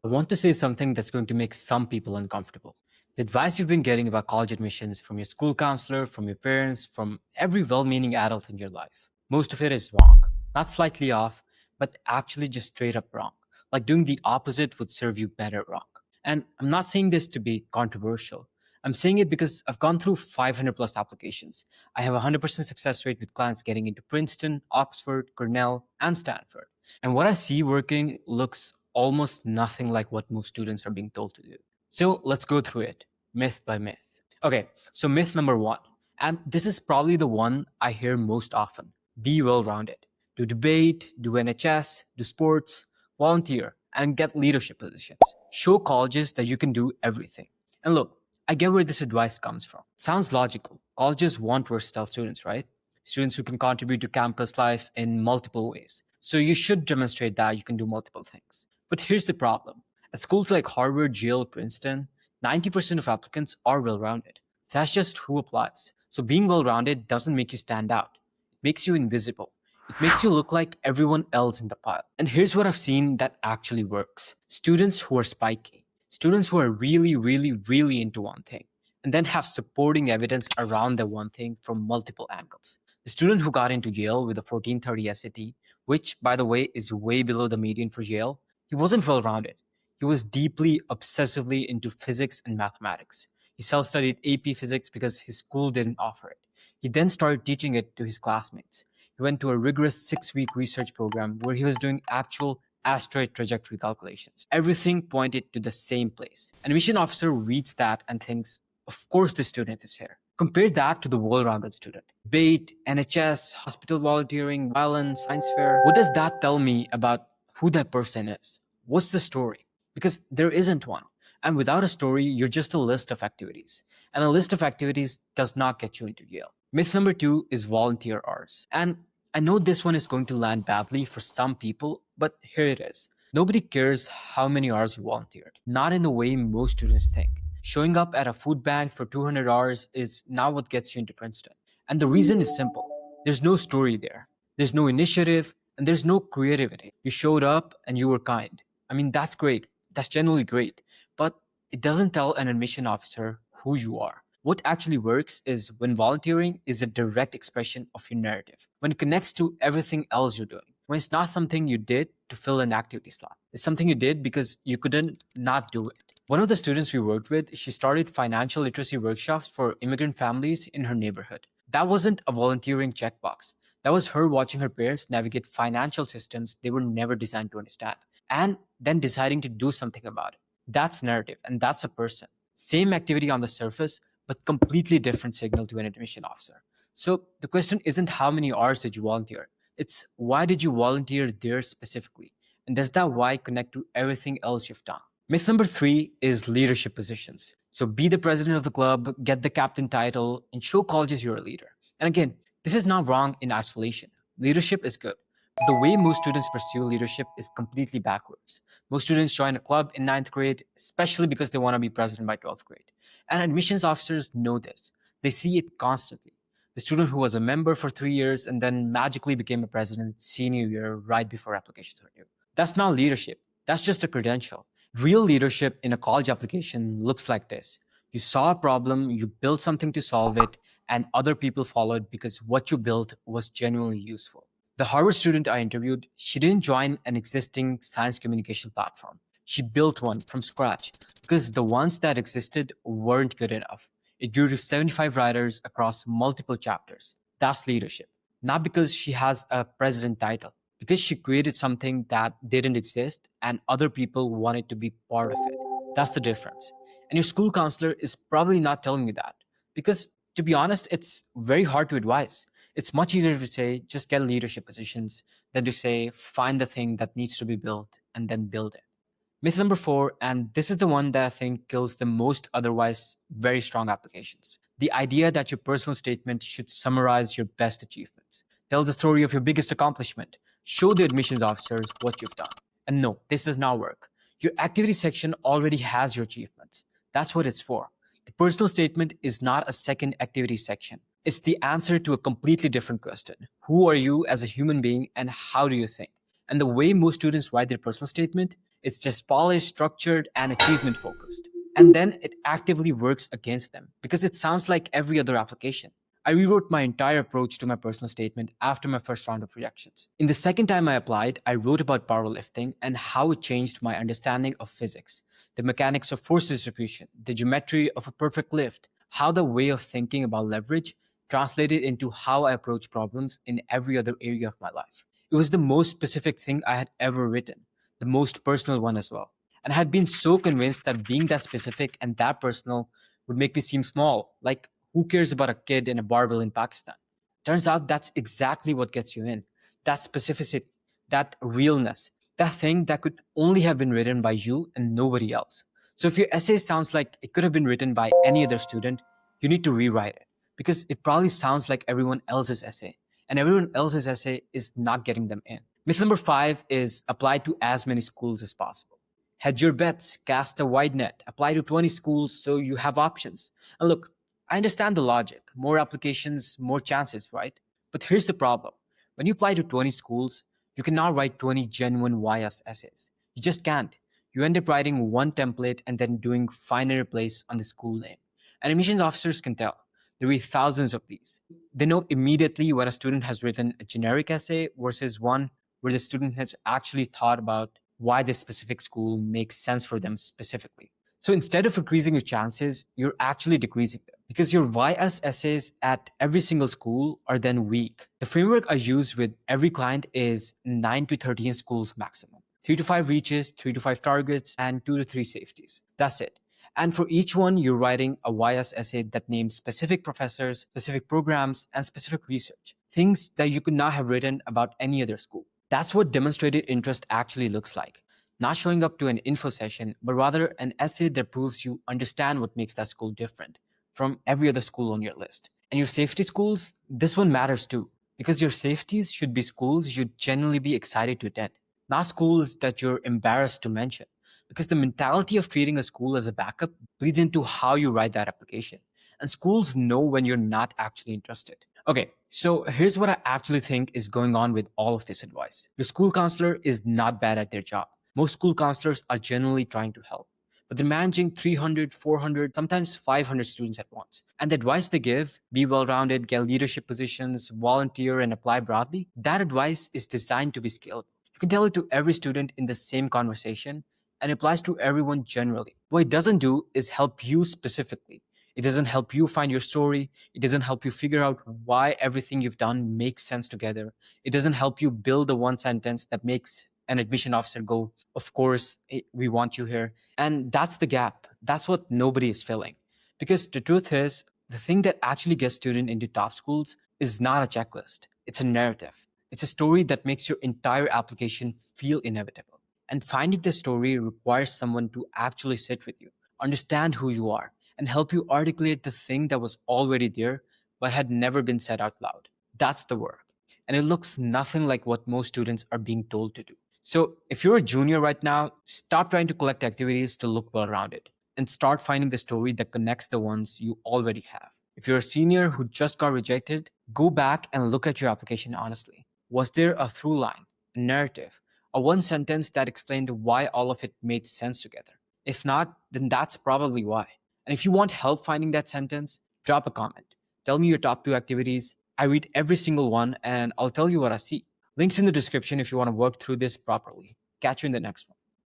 I want to say something that's going to make some people uncomfortable. The advice you've been getting about college admissions from your school counselor, from your parents, from every well meaning adult in your life, most of it is wrong. Not slightly off, but actually just straight up wrong. Like doing the opposite would serve you better wrong. And I'm not saying this to be controversial. I'm saying it because I've gone through 500 plus applications. I have a 100% success rate with clients getting into Princeton, Oxford, Cornell, and Stanford. And what I see working looks almost nothing like what most students are being told to do. So let's go through it, myth by myth. Okay, so myth number one, and this is probably the one I hear most often: be well rounded. Do debate, do NHS, do sports, volunteer, and get leadership positions. Show colleges that you can do everything. And look, I get where this advice comes from. Sounds logical. Colleges want versatile students, right? Students who can contribute to campus life in multiple ways. So you should demonstrate that you can do multiple things. But here's the problem. At schools like Harvard, Yale, Princeton, 90% of applicants are well rounded. That's just who applies. So being well rounded doesn't make you stand out, it makes you invisible. It makes you look like everyone else in the pile. And here's what I've seen that actually works: students who are spiky, students who are really, really, really into one thing, and then have supporting evidence around that one thing from multiple angles. The student who got into Yale with a 1430 SAT, which, by the way, is way below the median for Yale, he wasn't well rounded. He was deeply, obsessively into physics and mathematics. He self studied AP physics because his school didn't offer it. He then started teaching it to his classmates. He went to a rigorous 6 week research program where he was doing actual asteroid trajectory calculations. Everything pointed to the same place. An admission officer reads that and thinks, of course, this student is here. Compare that to the well-rounded student. Debate, NHS, hospital volunteering, violence, science fair. What does that tell me about who that person is? What's the story? Because there isn't one. And without a story, you're just a list of activities. And a list of activities does not get you into Yale. Myth number two is volunteer hours. And I know this one is going to land badly for some people, but here it is. Nobody cares how many hours you volunteered. Not in the way most students think. Showing up at a food bank for 200 hours is not what gets you into Princeton. And the reason is simple. There's no story there. There's no initiative and there's no creativity. You showed up and you were kind. I mean, that's great. That's generally great. But it doesn't tell an admission officer who you are. What actually works is when volunteering is a direct expression of your narrative, when it connects to everything else you're doing, when it's not something you did to fill an activity slot. It's something you did because you couldn't not do it. One of the students we worked with, she started financial literacy workshops for immigrant families in her neighborhood. That wasn't a volunteering checkbox. That was her watching her parents navigate financial systems they were never designed to understand, and then deciding to do something about it. That's narrative, and that's a person. Same activity on the surface, but completely different signal to an admission officer. So the question isn't how many hours did you volunteer? It's why did you volunteer there specifically? And does that why connect to everything else you've done? Myth number three is leadership positions. So be the president of the club, get the captain title, and show colleges you're a leader. And again, this is not wrong in isolation. Leadership is good. But the way most students pursue leadership is completely backwards. Most students join a club in ninth grade, especially because they want to be president by 12th grade. And admissions officers know this. They see it constantly. The student who was a member for 3 years and then magically became a president senior year right before applications were due. That's not leadership. That's just a credential. Real leadership in a college application looks like this. You saw a problem, you built something to solve it, and other people followed because what you built was genuinely useful. The Harvard student I interviewed, she didn't join an existing science communication platform. She built one from scratch because the ones that existed weren't good enough. It grew to 75 writers across multiple chapters. That's leadership. Not because she has a president title, because she created something that didn't exist and other people wanted to be part of it. That's the difference. And your school counselor is probably not telling you that because, to be honest, it's very hard to advise. It's much easier to say, just get leadership positions than to say, find the thing that needs to be built and then build it. Myth number four, and this is the one that I think kills the most otherwise very strong applications. The idea that your personal statement should summarize your best achievements. Tell the story of your biggest accomplishment. Show the admissions officers what you've done. And no, this does not work. Your activity section already has your achievements. That's what it's for. The personal statement is not a second activity section. It's the answer to a completely different question. Who are you as a human being and how do you think? And the way most students write their personal statement, It's just polished, structured, and achievement focused. And then it actively works against them because it sounds like every other application. I rewrote my entire approach to my personal statement after my first round of rejections. In the second time I applied, I wrote about powerlifting and how it changed my understanding of physics, the mechanics of force distribution, the geometry of a perfect lift, how the way of thinking about leverage translated into how I approach problems in every other area of my life. It was the most specific thing I had ever written, the most personal one as well. And I had been so convinced that being that specific and that personal would make me seem small, like who cares about a kid in a barbell in Pakistan? Turns out that's exactly what gets you in. That specificity, that realness, that thing that could only have been written by you and nobody else. So if your essay sounds like it could have been written by any other student, you need to rewrite it because it probably sounds like everyone else's essay, and everyone else's essay is not getting them in. Myth number 5 is apply to as many schools as possible. Hedge your bets, cast a wide net, apply to 20 schools so you have options. And look, I understand the logic. More applications, more chances, right? But here's the problem. When you apply to 20 schools, you cannot write 20 genuine YS essays. You just can't. You end up writing one template and then doing find and replace on the school name. And admissions officers can tell. They read thousands of these. They know immediately when a student has written a generic essay versus one where the student has actually thought about why this specific school makes sense for them specifically. So instead of increasing your chances, you're actually decreasing them because your YS essays at every single school are then weak. The framework I use with every client is 9 to 13 schools maximum. 3 to 5 reaches, 3 to 5 targets, and 2 to 3 safeties. That's it. And for each one, you're writing a YS essay that names specific professors, specific programs, and specific research. Things that you could not have written about any other school. That's what demonstrated interest actually looks like. Not showing up to an info session, but rather an essay that proves you understand what makes that school different from every other school on your list. And your safety schools, this one matters too, because your safeties should be schools you'd genuinely be excited to attend, not schools that you're embarrassed to mention. Because the mentality of treating a school as a backup bleeds into how you write that application. And schools know when you're not actually interested. Okay, so here's what I actually think is going on with all of this advice. Your school counselor is not bad at their job. Most school counselors are genuinely trying to help, but they're managing 300, 400, sometimes 500 students at once. And the advice they give, be well-rounded, get leadership positions, volunteer, and apply broadly, that advice is designed to be scalable. You can tell it to every student in the same conversation and it applies to everyone generally. What it doesn't do is help you specifically. It doesn't help you find your story. It doesn't help you figure out why everything you've done makes sense together. It doesn't help you build the one sentence that makes an admission officer go, of course, we want you here. And that's the gap. That's what nobody is filling. Because the truth is, the thing that actually gets students into top schools is not a checklist. It's a narrative. It's a story that makes your entire application feel inevitable. And finding the story requires someone to actually sit with you, understand who you are, and help you articulate the thing that was already there but had never been said out loud. That's the work. And it looks nothing like what most students are being told to do. So if you're a junior right now, stop trying to collect activities to look well rounded and start finding the story that connects the ones you already have. If you're a senior who just got rejected, go back and look at your application honestly. Was there a through line, a narrative, a one sentence that explained why all of it made sense together? If not, then that's probably why. And if you want help finding that sentence, drop a comment. Tell me your top 2 activities. I read every single one and I'll tell you what I see. Links in the description if you want to work through this properly. Catch you in the next one.